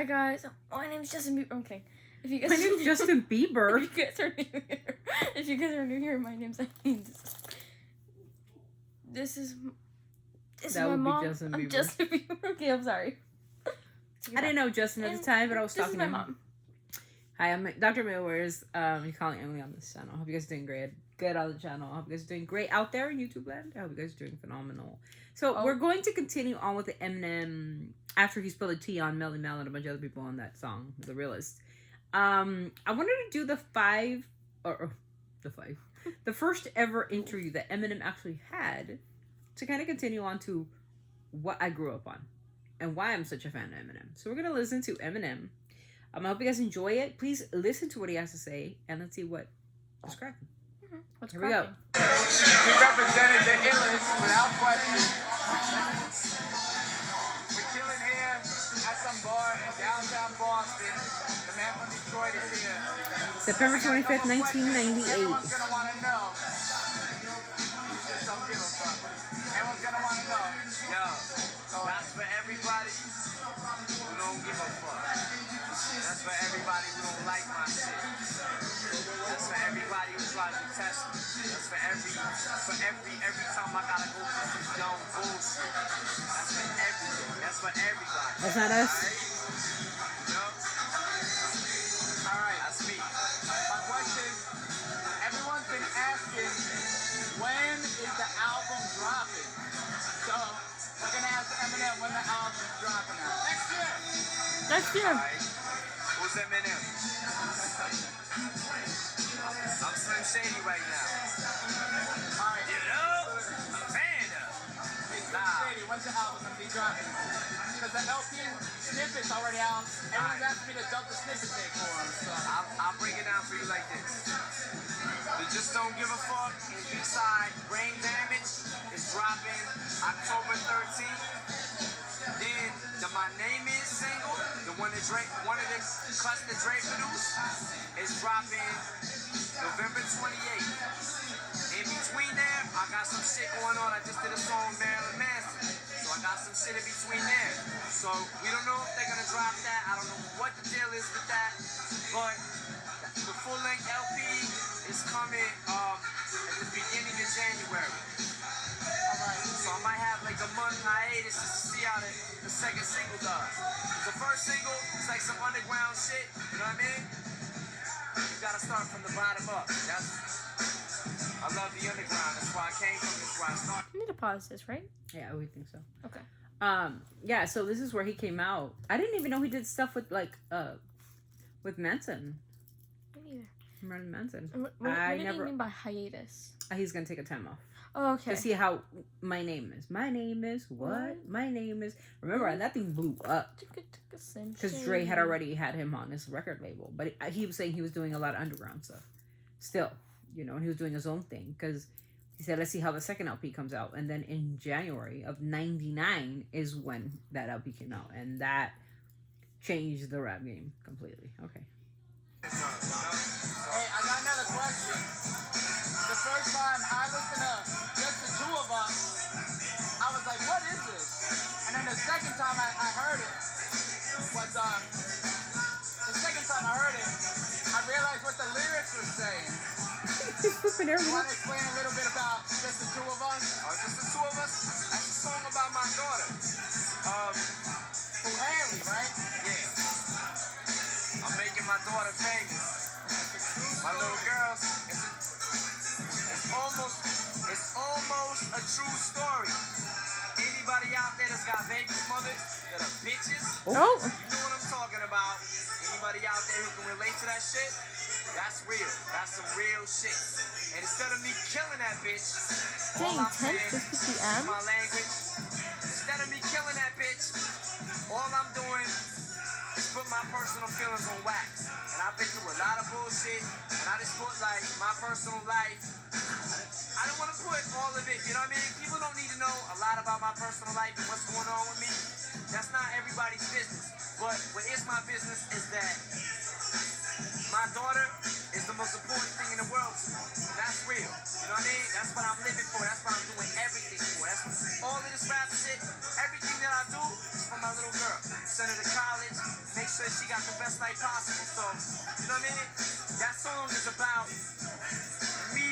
Hi guys, my name's Justin Bieber. Okay, if you guys My name's Justin Bieber. If you guys are new here, my name's This is That my would be mom. Justin I'm Bieber. Justin Bieber. Okay, I'm sorry. I didn't know Justin at the time, but I was talking to him. This is my mom. Hi, I'm Dr. Millwares. You're calling Emily on this channel. I hope you guys are doing great. Good on the channel. I hope you guys are doing great out there in YouTube land. I hope you guys are doing phenomenal. So we're going to continue on with the Eminem after he spilled the tea on Melly Mel and a bunch of other people on that song, The Realist. I wanted to do the first ever interview that Eminem actually had to kind of continue on to what I grew up on and why I'm such a fan of Eminem. So we're going to listen to Eminem. I hope you guys enjoy it. Please listen to what he has to say and let's see what is cracking. What's Here we go. He represented the illest without question. We're chilling here at some bar in downtown Boston. The man from Detroit is here. September 25th, 1998. Everyone's gonna want to know. Just don't give a fuck. Everyone's gonna want to know. Yo, that's for everybody who don't give a fuck. That's for everybody who don't like my shit. That's for everybody who tries to test me. That's for every time I gotta go through some dumb bullshit. That's for everything. That's for everybody. That's not us. Alright, that's me. My question, everyone's been asking, when is the album dropping? So, we're gonna ask Eminem when the album's dropping out. Next year! Next year. Alright. Who's Eminem? I'm Slim Shady right now. Alright. You know? I'm a fan of. Hey, Slim Shady, when's the album gonna be dropping? Because the LP snippet's already out. Everyone's asking me to dump the snippet tape for them, so. I'll break it down for you like this. The Just Don't Give a Fuck and B-side Brain Damage is dropping October 13th. Then the My Name Is single, the one that cuts that Drake produced, is dropping November 28th. In between there, I got some shit going on. I just did a song with Marilyn Manson. So I got some shit in between there. So we don't know if they're gonna drop that. I don't know what the deal is with that. But the full-length LP is coming at the beginning of January. Alright, so I might have like a month hiatus just to see how the second single does. The first single is like some underground shit, you know what I mean? You gotta start from the bottom up. I love the underground. That's why I came from. That's why I started. You need to pause this, right? Yeah, we think so. Okay. Yeah, so this is where he came out. I didn't even know he did stuff with with Manson. Me neither. Marilyn Manson. What do you mean by hiatus? He's gonna take a time off. Oh, okay. To see how My Name Is. My name is what? My name is. Remember, that thing blew up. Because Dre had already had him on his record label. But he was saying he was doing a lot of underground stuff. Still, you know, and he was doing his own thing. Because he said, let's see how the second LP comes out. And then in January of 99 is when that LP came out. And that changed the rap game completely. Okay. Hey, I got another question. The first time I listened to just the two of us, I was like, what is this? And then the second time I heard it was, I realized what the lyrics were saying. You want to explain a little bit about just the two of us? Oh, just the two of us? That's a song about my daughter. Who Haley, right? Yeah. I'm making my daughter famous. My little girl, it's almost a true story. Anybody out there that's got baby mothers that are bitches, Oh. you know what I'm talking about. Anybody out there who can relate to that shit, that's real. That's some real shit. And instead of me killing that bitch, all I'm saying is my language. Instead of me killing that bitch, all I'm doing is put my personal feelings on wax. And I've been through a lot of bullshit, and I just put like my personal life. I don't want to put all of it, you know what I mean? People don't need to know a lot about my personal life and what's going on with me. That's not everybody's business. But what is my business is that my daughter is the most important thing in the world to me. That's real. You know what I mean? That's what I'm living for. That's what I'm doing everything for. That's all of this rap shit. Everything that I do is for my little girl. Send her to college. Make sure she got the best life possible. So, you know what I mean? That song is about me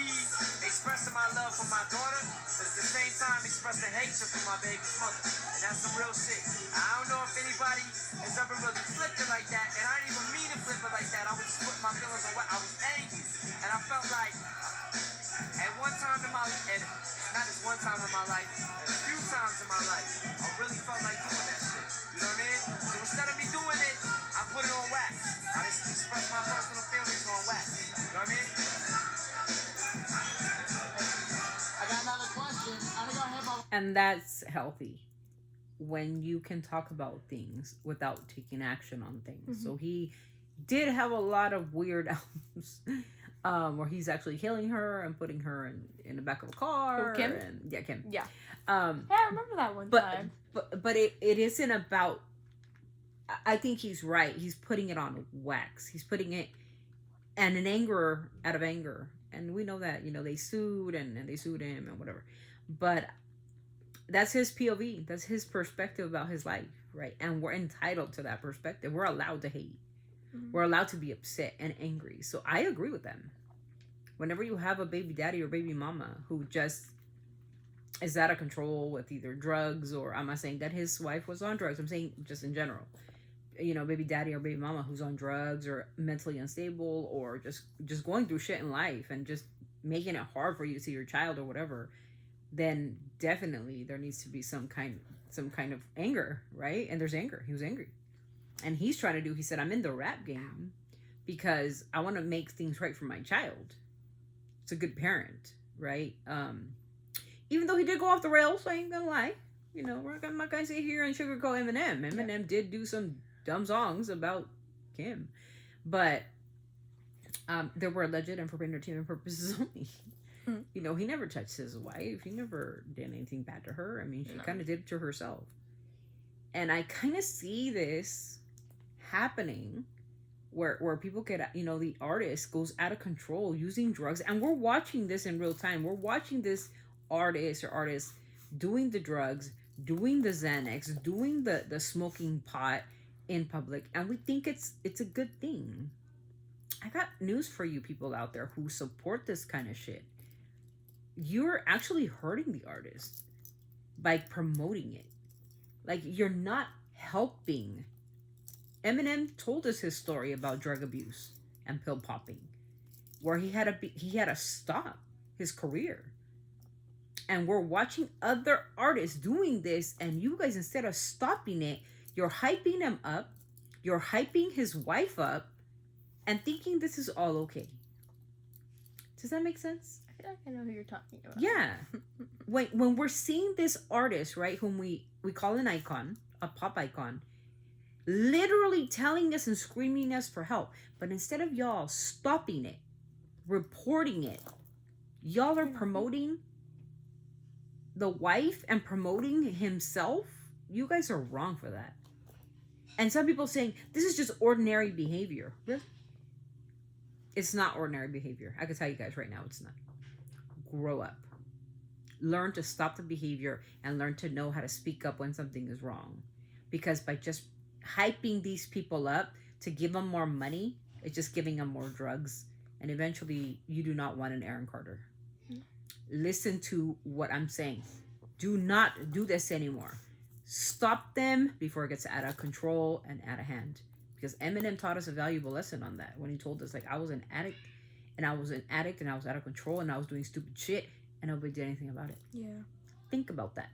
expressing my love for my daughter, but at the same time expressing hatred for my baby's mother. And that's some real shit. I don't know if anybody has ever really flipped it like that, and I didn't even mean to flip it like that. I was just putting my feelings away. I was angry. And I felt like at one time in my life, and not just one time in my life, a few times in my life, I really felt like doing that shit. You know what I mean? So instead of me doing it, I put it on wax. I just express my personal feelings on wax. You know what I mean? I got another question. I'm gonna go ahead about. And that's healthy when you can talk about things without taking action on things. So he did have a lot of weird albums where he's actually killing her and putting her in the back of a car. Kim? Kim. Yeah. Yeah, I remember that one time. But it isn't about. I think he's right. He's putting it on wax. He's putting it, and in anger, out of anger. And we know that, they sued and they sued him and whatever. But that's his POV. That's his perspective about his life, right? And we're entitled to that perspective. We're allowed to hate. We're allowed to be upset and angry. So I agree with them. Whenever you have a baby daddy or baby mama who just is out of control with either drugs, or I'm not saying that his wife was on drugs. I'm saying just in general. Baby daddy or baby mama who's on drugs or mentally unstable or just going through shit in life and just making it hard for you to see your child or whatever, then definitely there needs to be some kind of anger, right? And there's anger. He was angry. And he said, I'm in the rap game because I want to make things right for my child. It's a good parent, right? Even though he did go off the rails, I ain't gonna lie. I'm not gonna sit here and sugarcoat Eminem. Eminem did do some dumb songs about Kim, but there were alleged and for entertainment purposes only. He never touched his wife. He never did anything bad to her. I mean, she kind of did it to herself. And I kind of see this happening where people get, the artist goes out of control using drugs. And we're watching this in real time. We're watching this artist doing the drugs, doing the Xanax, doing the smoking pot in public, and we think it's a good thing. I got news for you people out there who support this kind of shit. You're actually hurting the artist by promoting it. Like, you're not helping. Eminem told us his story about drug abuse and pill popping, where he had to stop his career. And we're watching other artists doing this, and you guys, instead of stopping it, you're hyping him up, you're hyping his wife up, and thinking this is all okay. Does that make sense? I feel like I know who you're talking about. Yeah. when we're seeing this artist, right, whom we call an icon, a pop icon, literally telling us and screaming us for help, but instead of y'all stopping it, reporting it, y'all are promoting the wife and promoting himself. You guys are wrong for that. And some people saying this is just ordinary behavior. Really? It's not ordinary behavior. I can tell you guys right now, it's not. Grow up. Learn to stop the behavior and learn to know how to speak up when something is wrong. Because by just hyping these people up to give them more money, it's just giving them more drugs. And eventually, you do not want an Aaron Carter. Listen to what I'm saying. Do not do this anymore. Stop them before it gets out of control and out of hand. Because Eminem taught us a valuable lesson on that when he told us, I was an addict and I was out of control and I was doing stupid shit and nobody did anything about it. Yeah. Think about that.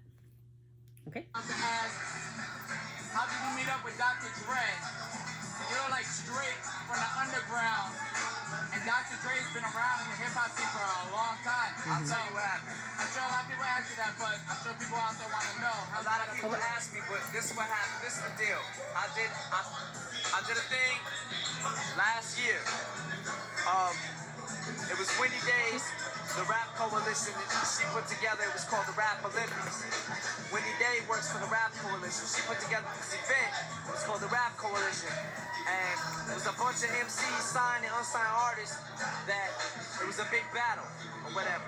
Okay? I have to ask, how did you meet up with Dr. Dre? You're straight from the underground. And Dr. Dre's been around in the hip-hop scene for a long time. I'll tell you what happened. I'm sure a lot of people ask you that, but I'm sure people out there want to know. A lot of people ask me, but this is what happened. This is the deal. I did a thing last year. It was Windy Days, the Rap Coalition she put together. It was called the Rap Olympics. Windy Day works for the Rap Coalition. She put together this event. It was called the Rap Coalition. And it was a a bunch of MCs, signed and unsigned artists, that it was a big battle or whatever.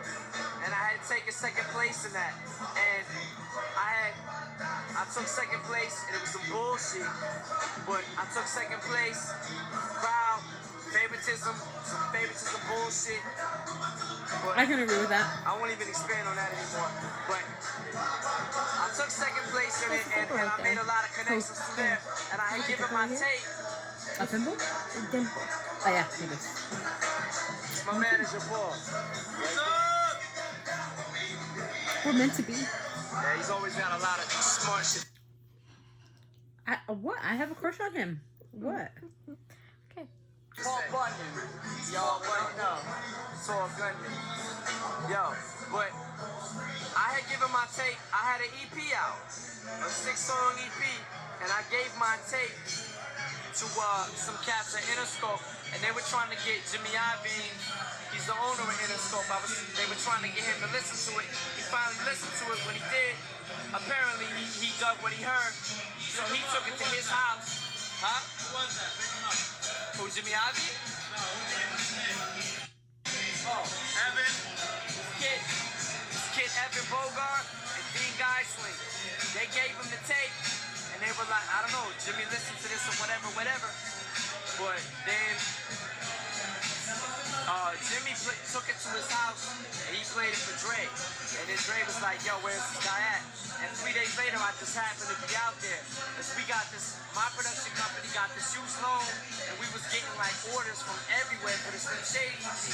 And I had taken second place in that. And I took second place, and it was some bullshit. But I took second place, crowd, favoritism, some favoritism bullshit. But I can agree with that. I won't even expand on that anymore. But I took second place in it, and I made a lot of connections through there. And I had given my tape. A pimple? A dimple. Oh yeah, it is. It's my manager, Paul. We're meant to be. Yeah, he's always got a lot of smart shit. What? I have a crush on him. What? Okay. Paul Bunyan. Y'all already know. Paul Bunyan. Yo, but I had given my tape, I had an EP out, a 6-song EP, and I gave my tape to some cats at Interscope, and they were trying to get Jimmy Iovine. He's the owner of Interscope. They were trying to get him to listen to it. He finally listened to it. When he did, apparently he dug what he heard, so he took it to his house. Huh? Who was that? Pick him up. Who, Jimmy Iovine? No. Oh, Evan. Kid Evan Bogart and Dean Geisling. They gave him the tape, and they were like, I don't know, Jimmy listened to this or whatever. But then Jimmy took it to his house, and he played it for Dre. And then Dre was like, yo, where's this guy at? And 3 days later, I just happened to be out there. Cause we got this, my production company got this huge loan, and we was getting like orders from everywhere for the Slim Shady EP.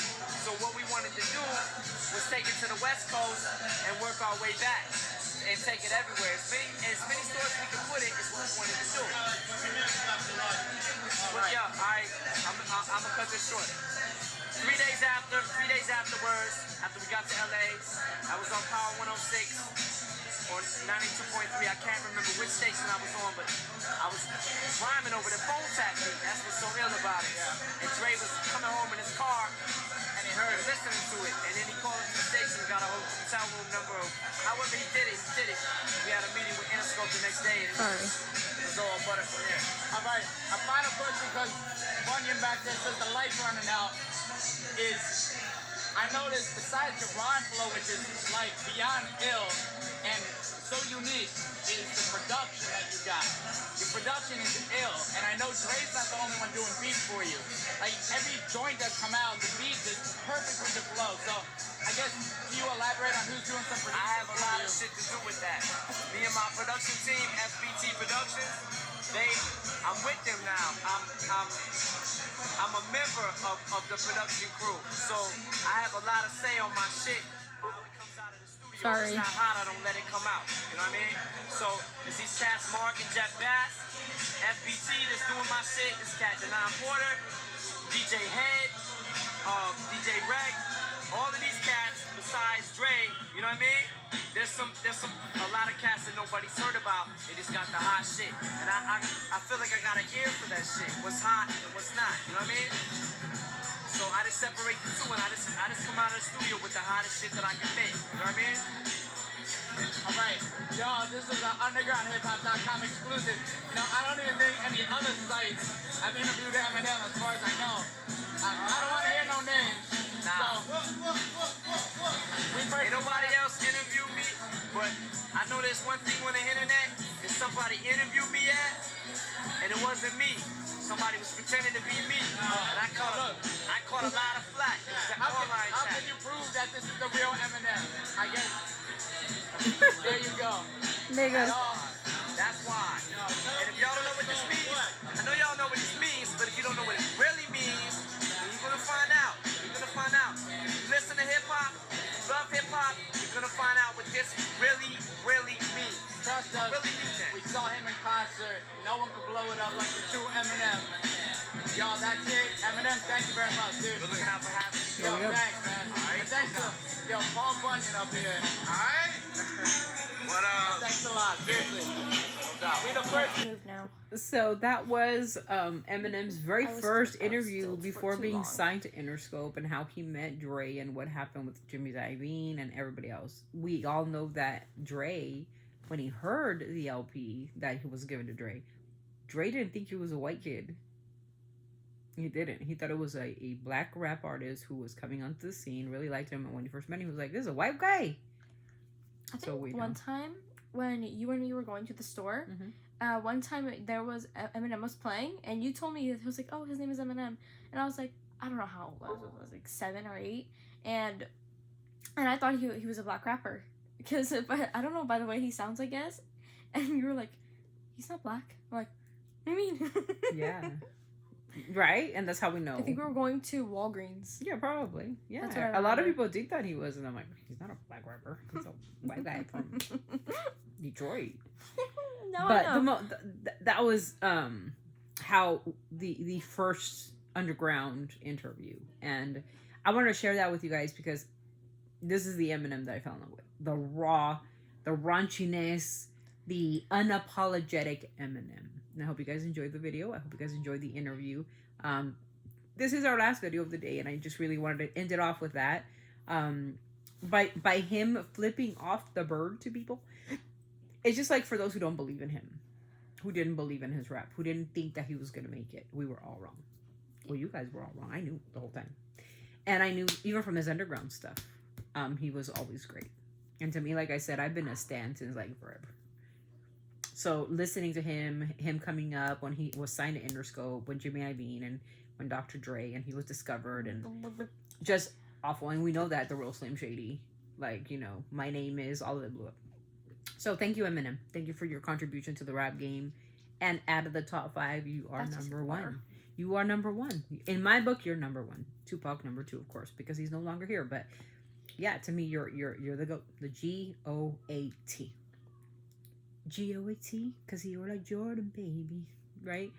So what we wanted to do was take it to the West Coast and work our way back and take it everywhere. As many stores we could put it is what we wanted to do. But yeah, I'm gonna cut this short. 3 days afterwards, after we got to LA, I was on Power 106 or 92.3. I can't remember which station I was on, but I was rhyming over the phone tap beat. That's what's so ill about it. And Dre was coming home in his car, and he heard listening to it, and then he called up to the station and got a hotel room number. However he did it. We had a meeting with Interscope the next day, and it was all butter from there. All right, a final question, because Bunyan back there says the light's running out, is I noticed besides your rhyme flow, which is like beyond ill and so unique, is the production that you got. Your production is ill, and I know Dre's not the only one doing beats for you. Like every joint that come out, the beat is perfect with the flow. So I guess, can you elaborate on who's doing some production? I have a lot of shit to do with that. Me and my production team, FBT Productions, I'm with them now. I'm a member of the production crew, so I have a lot of say on my shit. Sorry. It's not hot, I don't let it come out. You know what I mean? So it's these cats, Mark and Jeff Bass, FBT that's doing my shit. This cat, Denon Porter, DJ Head, DJ Reg, all of these cats besides Dre. You know what I mean? There's a lot of cats that nobody's heard about. They just got the hot shit, and I feel like I got an ear for that shit. What's hot and what's not. You know what I mean? So I just separate the two, and I just come out of the studio with the hottest shit that I can make. You know what I mean? All right, y'all, this is an undergroundhiphop.com exclusive. You know, I don't even think any other sites have interviewed Eminem as far as I know. I don't want to hear no names. Nah. So, ain't nobody else interviewed me, but I know there's one thing on the internet, is somebody interviewed me and it wasn't me. Somebody was pretending to be me, and I caught a lot of flack. How can you prove that this is the real Eminem? I guess. There you go. There you go. That's why. And if y'all don't know what this means, I know y'all know what this means, but if you don't know what it really means, then you're gonna find out. You're gonna find out. If you listen to hip hop, love hip hop, you're gonna find out what this really, really means. Trust us. Really means that. We saw him in concert. No one could blow it up like the true Eminem. Y'all, that's it. Eminem, thank you very much, dude. We're looking out for having you. Yo, thanks, man. All right. And thanks to Paul Bunyan up here. All right. What up? Thanks a lot. Seriously. We the first Move now. So that was Eminem's very first interview still before too being long. signed to Interscope, and how he met Dre and what happened with Jimmy Iovine and everybody else. We all know that Dre, when he heard the LP that he was given to Dre didn't think he was a white kid. He didn't. He thought it was a black rap artist who was coming onto the scene. Really liked him, and when he first met him, he was like, "This is a white guy." I think one time when you and me were going to the store, one time there was Eminem was playing, and you told me he was like, "Oh, his name is Eminem," and I was like, I don't know how old I was like 7 or 8, and I thought he was a black rapper because I don't know by the way he sounds, I guess, and you were like, he's not black. I'm like, what do you mean? Yeah. Right, and that's how we know. I think we were going to Walgreens. Yeah, probably. Yeah, That's what I a lot of remember. people did that he was, and I'm like, he's not a black rapper. He's a white guy from Detroit. No, But I know. that was how the first underground interview, and I wanted to share that with you guys because this is the Eminem that I fell in love with. The raw, the raunchiness, the unapologetic Eminem. And I hope you guys enjoyed the video. I hope you guys enjoyed the interview. This is our last video of the day, and I just really wanted to end it off with that. By him flipping off the bird to people, it's just like for those who don't believe in him, who didn't believe in his rap, who didn't think that he was gonna make it. We were all wrong. Well, you guys were all wrong. I knew the whole time, and I knew even from his underground stuff, he was always great. And to me, like I said, I've been a stan since like forever. So listening to him coming up when he was signed to Interscope, when Jimmy Iovine, and when Dr. Dre, and he was discovered, and just awful. And we know that the real Slim Shady, like, you know, My Name Is, all of it blew up. So thank you, Eminem. Thank you for your contribution to the rap game. And out of the top 5, you are number 1. You are number 1. In my book, you're number 1. Tupac number 2, of course, because he's no longer here. But yeah, to me, you're the GOAT. The GOAT. GOAT, because you're like Jordan, baby, right?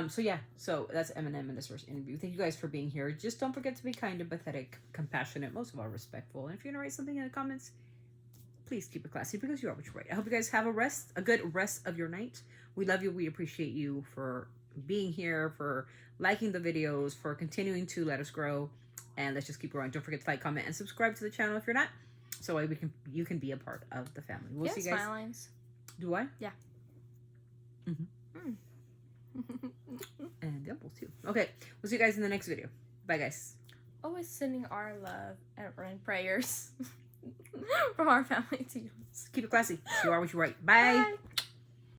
So yeah, so that's Eminem in this first interview. Thank you guys for being here. Just don't forget to be kind, empathetic, compassionate, most of all respectful. And if you're gonna write something in the comments, please keep it classy because you are what you write. I hope you guys have a good rest of your night. We love you. We appreciate you for being here, for liking the videos, for continuing to let us grow, and let's just keep growing. Don't forget to like, comment, and subscribe to the channel if you're not, so you can be a part of the family. We'll see you guys. Smile lines. Do I? Yeah. And dimples too. Okay, we'll see you guys in the next video. Bye, guys. Always sending our love and prayers from our family to you. Keep it classy. You are what you write. Bye. Bye.